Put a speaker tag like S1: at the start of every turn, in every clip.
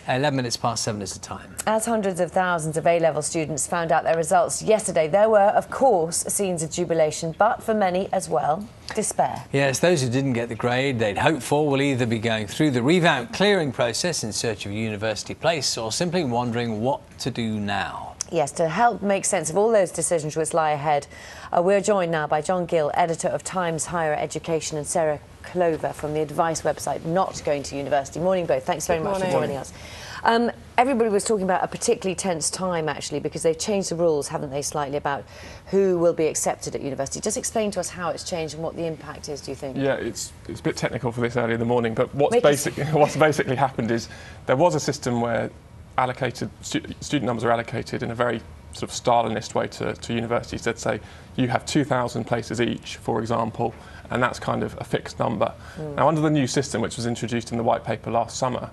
S1: 11 minutes past 7 is the time.
S2: As hundreds of thousands of A-level students found out their results yesterday, there were, of course, scenes of jubilation, but for many as well, despair.
S1: Yes, those who didn't get the grade they'd hoped for will either be going through the revout clearing process in search of a university place or simply wondering what to do now.
S2: Yes, to help make sense of all those decisions which lie ahead, we're joined now by Gill, editor of Times Higher Education, and Sarah Clover from the advice website Not Going to University. Morning both, thanks very much for joining us. Everybody was talking about a particularly tense time, actually, because they've changed the rules, haven't they, slightly, about who will be accepted at university. Just explain to us how it's changed and what the impact is, do you think?
S3: Yeah, it's a bit technical for this early in the morning, but what's basically happened is there was a system where student numbers are allocated in a very sort of Stalinist way to universities. They'd say you have 2,000 places each, for example, and that's kind of a fixed number. Now, under the new system, which was introduced in the white paper last summer,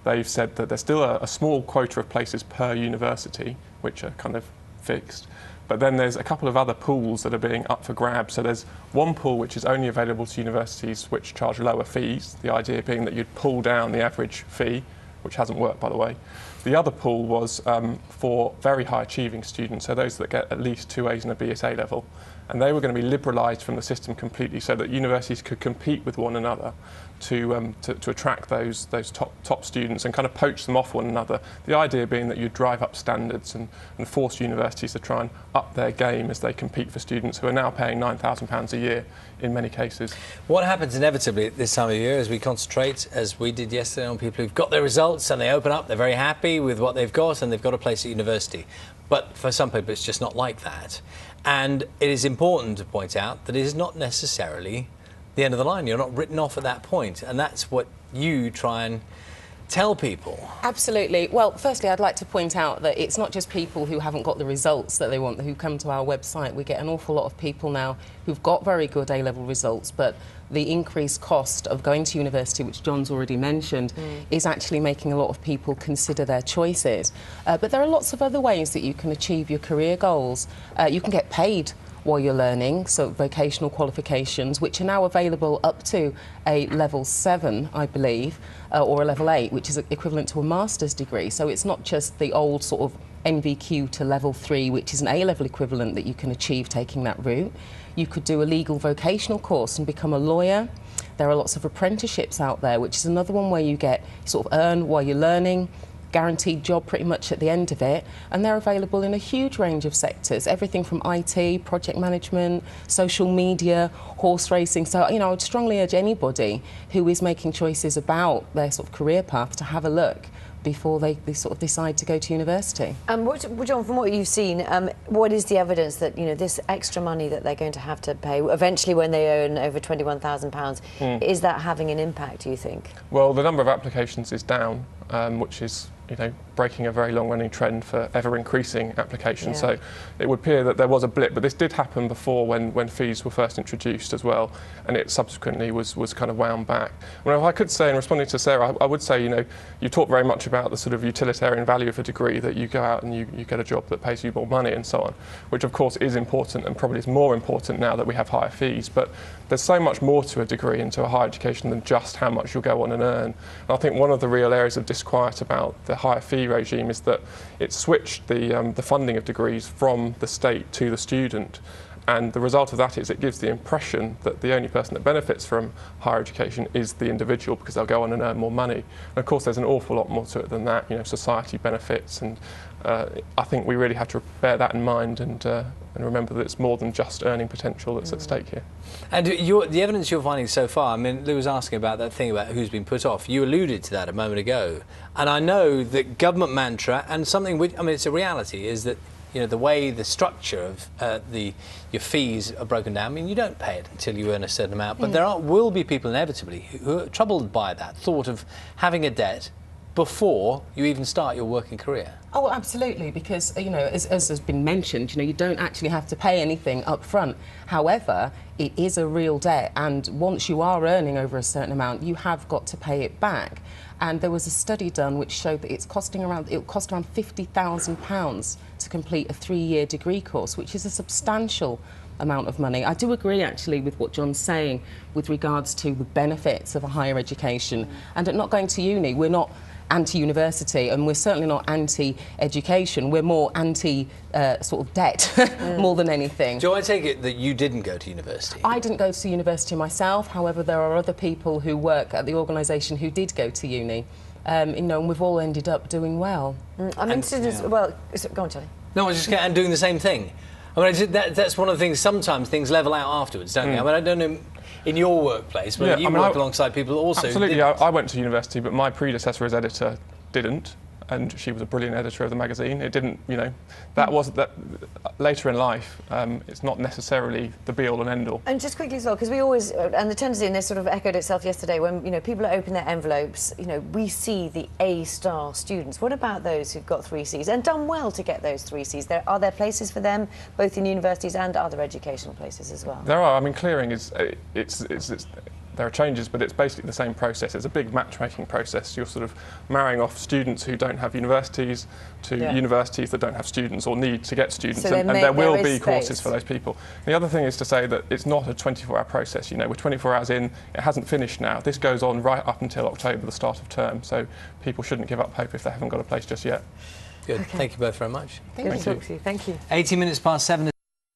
S3: they've said that there's still a small quota of places per university, which are kind of fixed. But then there's a couple of other pools that are being up for grabs. So there's one pool which is only available to universities which charge lower fees, the idea being that you'd pull down the average fee, which hasn't worked, by the way. The other pool was for very high achieving students, so those that get at least 2 A's and a B at A level. And they were going to be liberalised from the system completely so that universities could compete with one another to attract those top students and kind of poach them off one another. The idea being that you drive up standards and force universities to try and up their game as they compete for students who are now paying £9,000 a year in many cases.
S1: What happens inevitably at this time of year is we concentrate, as we did yesterday, on people who've got their results and they open up, they're very happy with what they've got and they've got a place at university. But for some people it's just not like that. And it is important to point out that it is not necessarily the end of the line. You're not written off at that point, and that's what you try and tell people.
S4: Absolutely. Well, firstly, I'd like to point out that it's not just people who haven't got the results that they want who come to our website. We get an awful lot of people now who've got very good A-level results, but the increased cost of going to university, which John's already mentioned, is actually making a lot of people consider their choices. But there are lots of other ways that you can achieve your career goals. You can get paid while you're learning, so vocational qualifications, which are now available up to a level 7, I believe, or a level 8, which is equivalent to a master's degree. So it's not just the old sort of NVQ to level 3, which is an A-level equivalent that you can achieve taking that route. You could do a legal vocational course and become a lawyer. There are lots of apprenticeships out there, which is another one where you sort of earn while you're learning, guaranteed job pretty much at the end of it, and they're available in a huge range of sectors, everything from IT, project management, social media, horse racing. So, you know, I would strongly urge anybody who is making choices about their sort of career path to have a look before they sort of decide to go to university.
S2: John, from what you've seen, what is the evidence that, you know, this extra money that they're going to have to pay eventually when they earn over £21,000, is that having an impact, do you think?
S3: Well, the number of applications is down, which is, you know, breaking a very long-running trend for ever-increasing applications. So it would appear that there was a blip, but this did happen before when fees were first introduced as well, and it subsequently was kind of wound back. Well, if I could say, in responding to Sarah, I would say, you know, you talk very much about the sort of utilitarian value of a degree, that you go out and you get a job that pays you more money and so on, which of course is important and probably is more important now that we have higher fees. But there's so much more to a degree and to a higher education than just how much you'll go on and earn. And I think one of the real areas of disquiet about the higher fee regime is that it switched the funding of degrees from the state to the student. And the result of that is it gives the impression that the only person that benefits from higher education is the individual, because they'll go on and earn more money. And of course there's an awful lot more to it than that, you know, society benefits, and I think we really have to bear that in mind and remember that it's more than just earning potential that's at stake here.
S1: And the evidence you're finding so far, I mean, Lou was asking about that thing about who's been put off. You alluded to that a moment ago. And I know that government mantra, and something which, I mean, it's a reality, is that, you know, the way the structure of your fees are broken down, I mean, you don't pay it until you earn a certain amount, but there will be people inevitably who are troubled by that thought of having a debt before you even start your working career.
S4: Oh, absolutely, because, you know, as has been mentioned, you know, you don't actually have to pay anything up front. However, it is a real debt, and once you are earning over a certain amount, you have got to pay it back. And there was a study done which showed that it will cost around £50,000 to complete a 3-year degree course, which is a substantial amount of money. I do agree actually with what John's saying with regards to the benefits of a higher education, and at Not Going to Uni, we're not anti-university, and we're certainly not anti-education. We're more anti sort of debt more than anything.
S1: Do I take it that you didn't go to university?
S4: I didn't go to university myself. However, there are other people who work at the organisation who did go to uni. You know, and we've all ended up doing well.
S2: I'm interested as well. Go on, Charlie.
S1: No, I was just and doing the same thing. I mean, that's one of the things. Sometimes things level out afterwards, don't they? I mean, I don't know in your workplace, but you work alongside people also.
S3: Absolutely, I went to university, but my predecessor as editor didn't, and she was a brilliant editor of the magazine. It didn't, you know, that later in life, it's not necessarily the be all and end all.
S2: And just quickly as well, because we always, and the tendency, and this sort of echoed itself yesterday, when, you know, people open their envelopes, you know, we see the A-star students. What about those who've got 3 Cs and done well to get those 3 Cs? Are there places for them, both in universities and other educational places as well?
S3: There are. I mean, clearing is, there are changes, but it's basically the same process. It's a big matchmaking process. You're sort of marrying off students who don't have universities to universities that don't have students or need to get students,
S2: so
S3: and there will be
S2: space.
S3: courses for those people. The other thing is to say that it's not a 24-hour process. You know, we're 24 hours in, it hasn't finished now. This goes on right up until October, the start of term, so people shouldn't give up hope if they haven't got a place just yet.
S1: Good. Okay. Thank you both very much.
S2: Good to talk to you. Thank you.
S1: 18 minutes past 7.